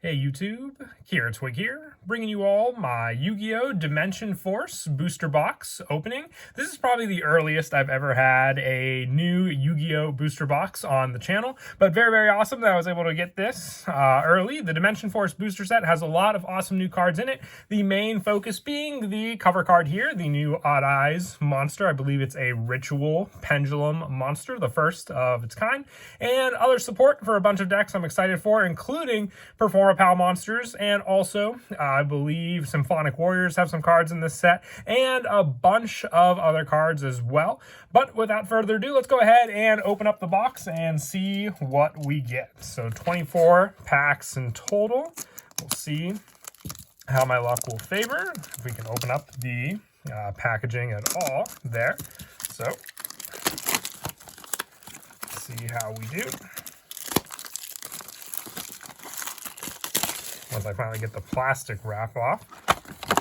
Hey YouTube, Kira Twig here, bringing you all my Yu-Gi-Oh! Dimension Force booster box opening. This is probably the earliest I've ever had a new Yu-Gi-Oh! Booster box on the channel, but very awesome that I was able to get this early. The Dimension Force booster set has a lot of awesome new cards in it, the main focus being the cover card here, the new Odd Eyes monster. I believe it's a Ritual Pendulum monster, the first of its kind, and other support for a bunch of decks I'm excited for, including Performapal monsters, and also I believe Symphonic Warriors have some cards in this set, and a bunch of other cards as well. But without further ado, let's go ahead and open up the box and see what we get. So 24 packs in total. We'll see how my luck will favor if we can open up the packaging at all there. So let's see how we do. Once I finally get the plastic wrap off.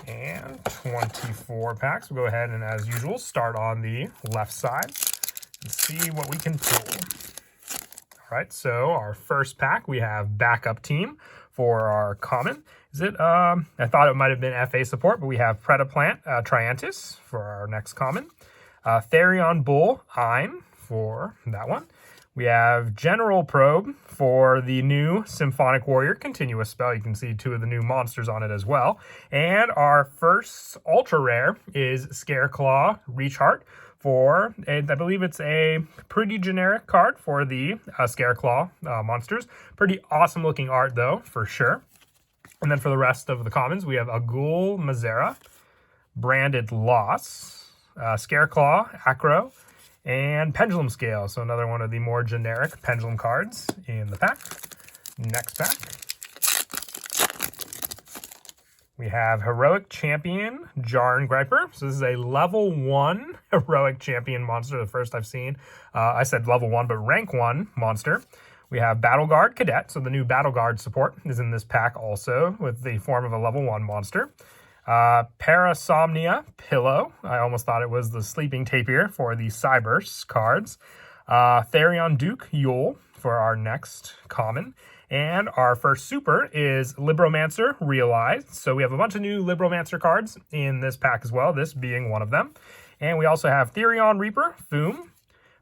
And 24 packs. We'll go ahead and, as usual, start on the left side and see what we can pull. All right, so our first pack, we have Backup Team for our common. Is it, I thought it might have been FA support, but we have Predaplant Triantis for our next common. Therion Bull Ein for that one. We have General Probe for the new Symphonic Warrior continuous spell. You can see two of the new monsters on it as well. And our first ultra rare is Scareclaw Reachheart for, and I believe it's a pretty generic card for the Scareclaw monsters. Pretty awesome looking art though, for sure. And then for the rest of the commons, we have Agul Mazera, Branded Loss, Scareclaw Acro, and Pendulum Scale, so another one of the more generic pendulum cards in the pack. Next pack. We have Heroic Champion Jarn Griper. So this is a level 1 Heroic Champion monster, the first I've seen. I said level 1, but rank 1 monster. We have Battle Guard Cadet, so the new Battle Guard support is in this pack also, with the form of a level 1 monster. Parasomnia Pillow. I almost thought it was the sleeping tapir for the Cybers cards. Therion Duke Yule for our next common. And our first super is Libromancer Realized. So we have a bunch of new Libromancer cards in this pack as well, this being one of them. And we also have Therion Reaper Foom,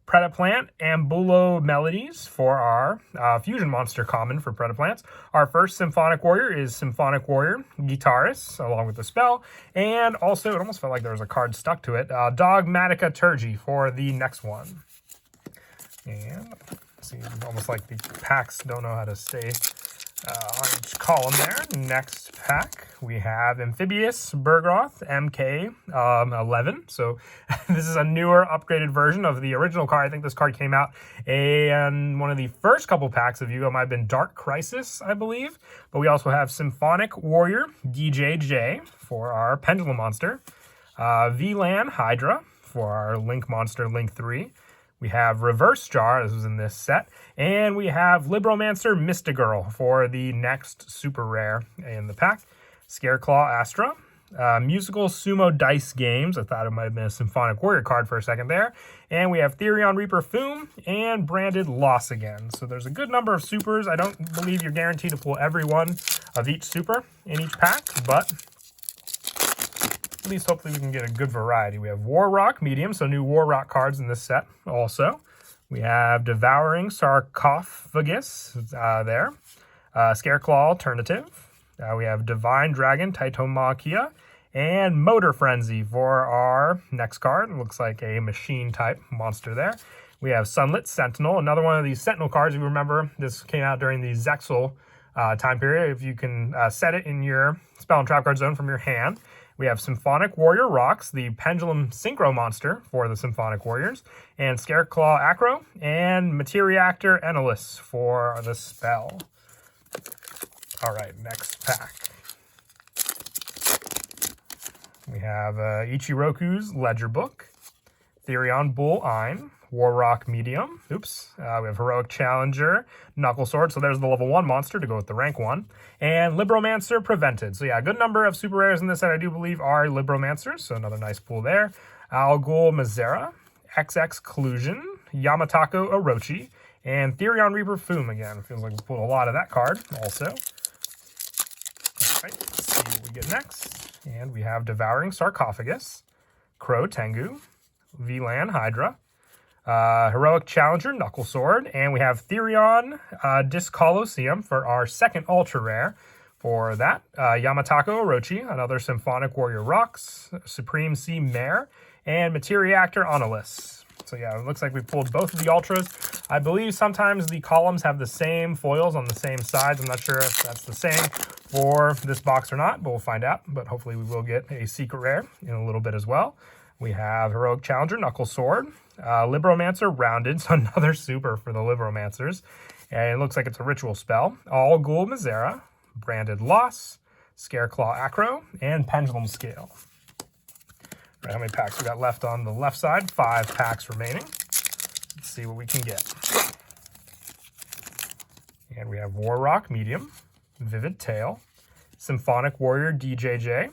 Predaplant, Ambulo Melodies for our Fusion Monster common for Predaplants. Our first Symphonic Warrior is Symphonic Warrior Guitarist, along with the spell. And also, it almost felt like there was a card stuck to it, Dogmatica Turgy for the next one. And, see, almost like the packs don't know how to stay on each column there. Next pack, we have Amphibious Bergroth MK11. So this is a newer, upgraded version of the original card. I think this card came out in one of the first couple packs of Yu-Gi-Oh! Might have been Dark Crisis, I believe. But we also have Symphonic Warrior DJJ for our Pendulum Monster. VLAN Hydra for our Link Monster Link 3. We have Reverse Jar, this was in this set, and we have Libromancer Mystigirl for the next super rare in the pack. Scareclaw Astra, Musical Sumo Dice Games, I thought it might have been a Symphonic Warrior card for a second there, and we have Therion Reaper Foom, and Branded Loss again. So there's a good number of supers. I don't believe you're guaranteed to pull every one of each super in each pack, but at least hopefully we can get a good variety. We have War Rock Medium, so new War Rock cards in this set also. We have Devouring Sarcophagus there. Scareclaw Alternative. We have Divine Dragon Titanomakia. And Motor Frenzy for our next card. It looks like a machine type monster there. We have Sunlit Sentinel, another one of these Sentinel cards. If you remember, this came out during the Zexal time period. If you can set it in your spell and trap card zone from your hand. We have Symphonic Warrior Rocks, the Pendulum Synchro monster for the Symphonic Warriors, and Scareclaw Acro, and Materiactor Enelus for the spell. All right, next pack. We have Ichiroku's Ledger Book, Therion Bull Ein, War Rock Medium. Oops. We have Heroic Challenger, Knuckle Sword. So there's the level 1 monster to go with the rank 1. And Libromancer Prevented. So yeah, a good number of super rares in this set I do believe are Libromancers. So another nice pull there. Algul Mazera, XX Collusion, Yamatako Orochi, and Therion Reaper Foom again. Feels like we pulled a lot of that card also. right, let's see what we get next. And we have Devouring Sarcophagus, Crow Tengu, VLAN Hydra, Heroic Challenger Knuckle Sword, and we have Therion Disc Colosseum for our second ultra rare. For that, Yamatako Orochi, another Symphonic Warrior Rocks, Supreme Sea Mare, and Materiactor Onolis. So yeah, it looks like we pulled both of the ultras. I believe sometimes the columns have the same foils on the same sides. I'm not sure if that's the same for this box or not, but we'll find out. But hopefully we will get a secret rare in a little bit as well. We have Heroic Challenger Knuckle Sword, Libromancer Rounded, so another super for the Libromancers. And it looks like it's a ritual spell. All Ghoul Mizera, Branded Loss, Scareclaw Acro, and Pendulum Scale. All right, how many packs we got left on the left side? 5 packs remaining. Let's see what we can get. And we have Warrock Medium, Vivid Tail, Symphonic Warrior DJJ,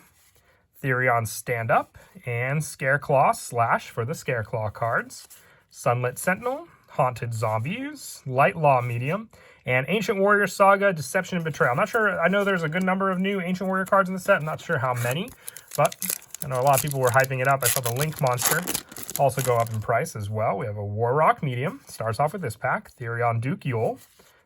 Therion Stand Up, and Scareclaw Slash for the Scareclaw cards, Sunlit Sentinel, Haunted Zombies, Light Law Medium, and Ancient Warrior Saga, Deception and Betrayal. I'm not sure, I know there's a good number of new Ancient Warrior cards in the set. I'm not sure how many, but I know a lot of people were hyping it up. I saw the Link Monster also go up in price as well. We have a Warrock Medium, starts off with this pack, Therion Duel,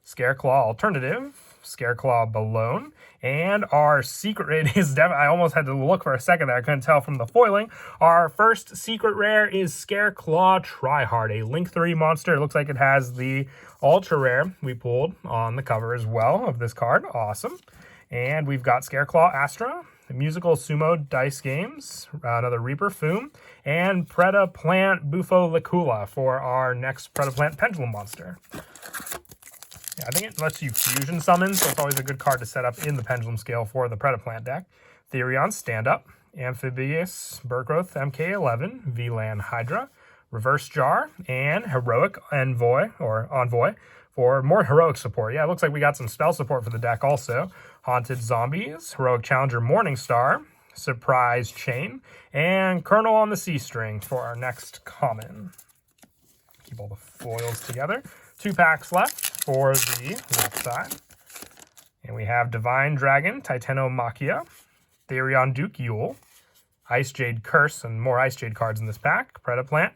Scareclaw Alternative, Scareclaw Balone, and our secret rare is definitely, I almost had to look for a second there, I couldn't tell from the foiling. Our first secret rare is Scareclaw Tryhard, a Link 3 monster. It looks like it has the ultra rare we pulled on the cover as well of this card. Awesome. And we've got Scareclaw Astra, Musical Sumo Dice Games, another Reaper Foom, and Predaplant Bufolicula for our next Predaplant Pendulum monster. Yeah, I think it lets you fusion summon, so it's always a good card to set up in the Pendulum Scale for the Predaplant deck. Therion Stand Up, Amphibious Burgrowth MK11, VLAN Hydra, Reverse Jar, and Heroic Envoy for more heroic support. Yeah, it looks like we got some spell support for the deck also. Haunted Zombies, Heroic Challenger Morningstar, Surprise Chain, and Colonel on the Sea String for our next common. Keep all the foils together. 2 packs left for the left side. And we have Divine Dragon, Titanomachia, Therion Duel, Ice Jade Curse, and more Ice Jade cards in this pack. Predaplant,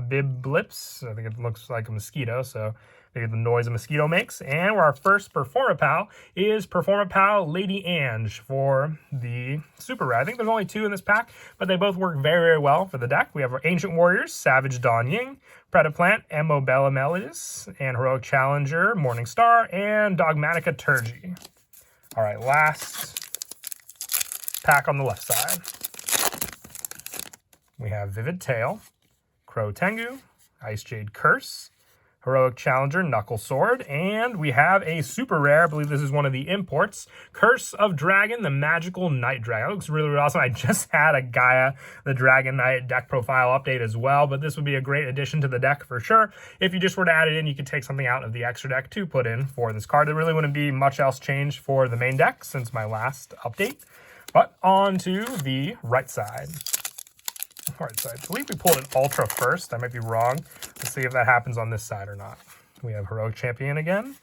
Bib Blips, I think it looks like a mosquito, so maybe the noise a mosquito makes. And our first Performapal is Performapal Lady Ange for the super rare. I think there's only 2 in this pack, but they both work very, very well for the deck. We have our Ancient Warriors, Savage Dawn Ying, Predaplant, Emmobella Melodis, and Heroic Challenger, Morningstar, and Dogmatica Turgy. All right, last pack on the left side. We have Vivid Tail, Crow Tengu, Ice Jade Curse, Heroic Challenger Knuckle Sword, and we have a super rare, I believe this is one of the imports, Curse of Dragon, the Magical Night Dragon. That looks really, really awesome. I just had a Gaia, the Dragon Knight deck profile update as well, but this would be a great addition to the deck for sure. If you just were to add it in, you could take something out of the extra deck to put in for this card. There really wouldn't be much else changed for the main deck since my last update. But on to the right side. All right, so I believe we pulled an Ultra first. I might be wrong. Let's see if that happens on this side or not. We have Heroic Champion again,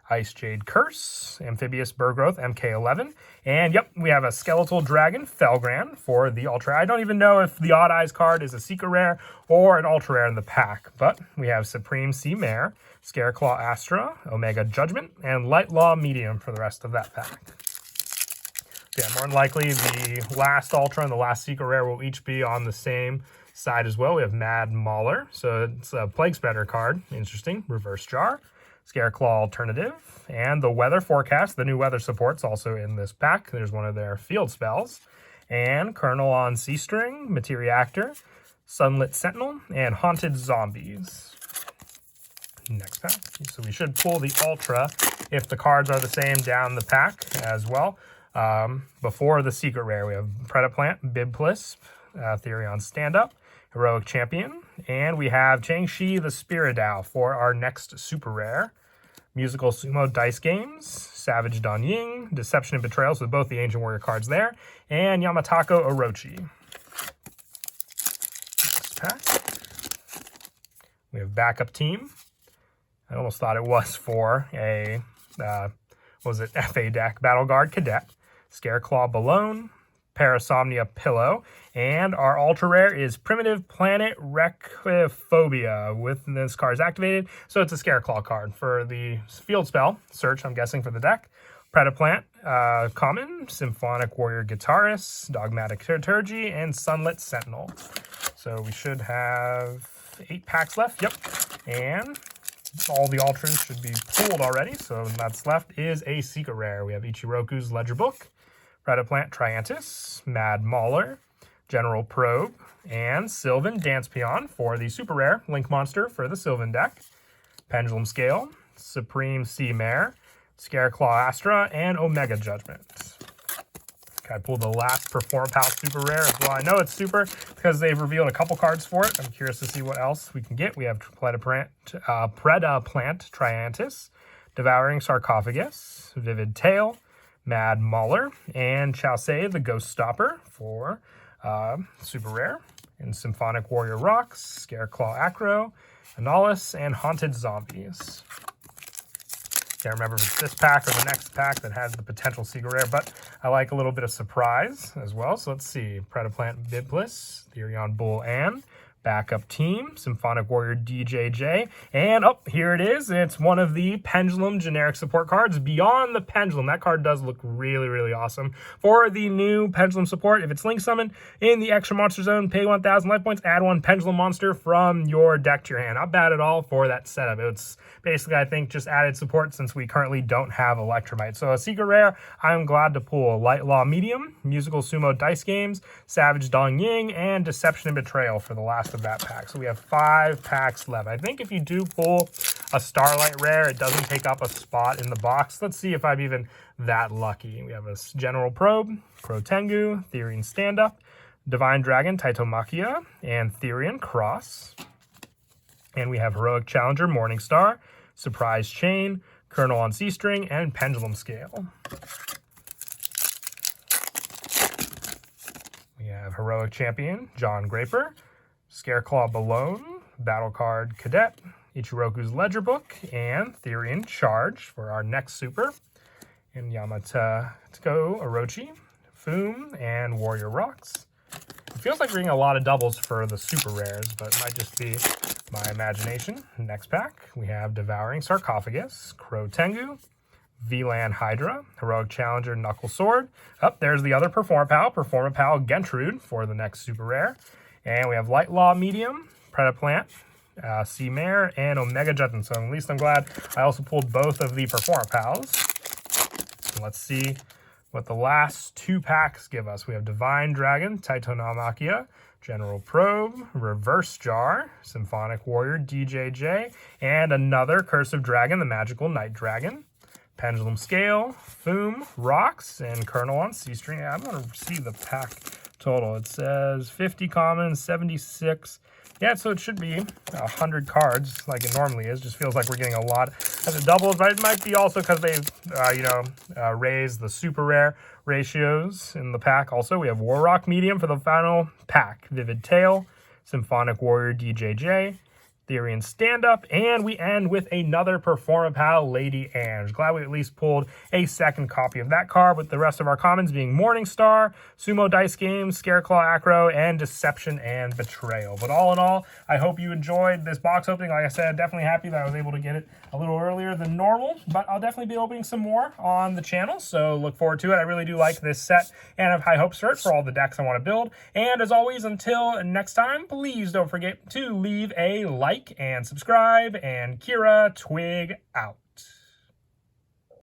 Ice Jade Curse, Amphibious Burgrowth MK11, and yep, we have a Skeletal Dragon Felgran for the Ultra. I don't even know if the Odd Eyes card is a secret rare or an Ultra rare in the pack, but we have Supreme Sea Mare, Scareclaw Astra, Omega Judgment, and Light Law Medium for the rest of that pack. Yeah, more than likely, the last Ultra and the last Secret Rare will each be on the same side as well. We have Mad Mauler, so it's a Plague Spreader card. Interesting. Reverse Jar, Scareclaw Alternative, and the Weather Forecast. The new weather support's also in this pack. There's one of their field spells. And Colonel on Sea String, Materiactor, Sunlit Sentinel, and Haunted Zombies. Next pack. So we should pull the Ultra if the cards are the same down the pack as well. Before the secret rare, we have Predaplant, Biblisp, Therion Stand Up, Heroic Champion, and we have Changshi the Spiridao for our next super rare. Musical Sumo Dice Games, Savage Dawn Ying, Deception and Betrayal, so both the Ancient Warrior cards there, and Yamatako Orochi. Next pack. We have Backup Team. I almost thought it was for a, FA deck, Battle Guard Cadet. Scareclaw Balloon, Parasomnia Pillow, and our ultra rare is Primitive Planet Requiphobia. With this card is activated, so it's a Scareclaw card for the field spell search. I'm guessing for the deck. Predaplant, common, Symphonic Warrior Guitarist, Dogmatic Liturgy, and Sunlit Sentinel. So we should have 8 packs left. Yep, and all the ultras should be pulled already. So that's left is a secret rare. We have Ichiroku's Ledger Book, Predaplant Triantis, Mad Mauler, General Probe, and Sylvan Dance Peon for the super rare Link Monster for the Sylvan deck. Pendulum Scale, Supreme Sea Mare, Scareclaw Astra, and Omega Judgment. Okay, I pulled the last Perform Pal super rare as well. I know it's super because they've revealed a couple cards for it. I'm curious to see what else we can get. We have Predaplant Triantis, Devouring Sarcophagus, Vivid Tail, Mad Mauler, and Chaucer the Ghost Stopper for super rare. And Symphonic Warrior Rocks, Scareclaw Acro, Analysis, and Haunted Zombies. Can't remember if it's this pack or the next pack that has the potential secret rare, but I like a little bit of surprise as well. So let's see. Predaplant Biblis, Therion Bull, and Backup Team, Symphonic Warrior DJJ, and here it is. It's one of the Pendulum generic support cards, Beyond the Pendulum. That card does look really, really awesome. For the new Pendulum support, if it's Link Summon in the extra monster zone, pay 1,000 life points, add 1 Pendulum monster from your deck to your hand. Not bad at all for that setup. It's basically, I think, just added support since we currently don't have Electromite. So a secret rare, I'm glad to pull Light Law Medium, Musical Sumo Dice Games, Savage Dong Ying, and Deception and Betrayal for the last of that pack. So we have 5 packs left. I think if you do pull a Starlight rare, it doesn't take up a spot in the box. Let's see if I'm even that lucky. We have a General Probe, Crow Tengu, Therian Stand-Up, Divine Dragon Taitomachia, and Therian Cross. And we have Heroic Challenger Morningstar, Surprise Chain, Colonel on C-String, and Pendulum Scale. We have Heroic Champion John Graper, Scareclaw Balloon, Battle Card Cadet, Ichiroku's Ledger Book, and Therian Charge for our next super. And Yamato Orochi, Foom, and Warrior Rocks. It feels like we're getting a lot of doubles for the super rares, but it might just be my imagination. Next pack, we have Devouring Sarcophagus, Crow Tengu, VLAN Hydra, Heroic Challenger Knuckle Sword. There's the other Performapal Gentrude for the next super rare. And we have Light Law Medium, Predaplant, Sea Mare, and Omega Judgment. So at least I'm glad I also pulled both of the Performapals. Let's see what the last 2 packs give us. We have Divine Dragon, Taitomachia, General Probe, Reverse Jar, Symphonic Warrior DJJ, and another Cursive Dragon, the Magical Night Dragon. Pendulum Scale, Foom, Rocks, and Colonel on C-String. I'm going to see the pack total. It says 50 commons, 76. Yeah, so it should be 100 cards like it normally is. Just feels like we're getting a lot of the doubles, but it might be also because they've, raised the super rare ratios in the pack. Also, we have Warrock Medium for the final pack. Vivid Tail, Symphonic Warrior DJJ, Therian Stand-Up, and we end with another Performapal Lady Ange. Glad we at least pulled a second copy of that card, with the rest of our commons being Morningstar, Sumo Dice Games, Scareclaw Acro, and Deception and Betrayal. But all in all, I hope you enjoyed this box opening. Like I said, definitely happy that I was able to get it a little earlier than normal, but I'll definitely be opening some more on the channel, so look forward to it. I really do like this set and have high hopes for it for all the decks I want to build. And as always, until next time, please don't forget to leave a like and subscribe, and Kira Twig out.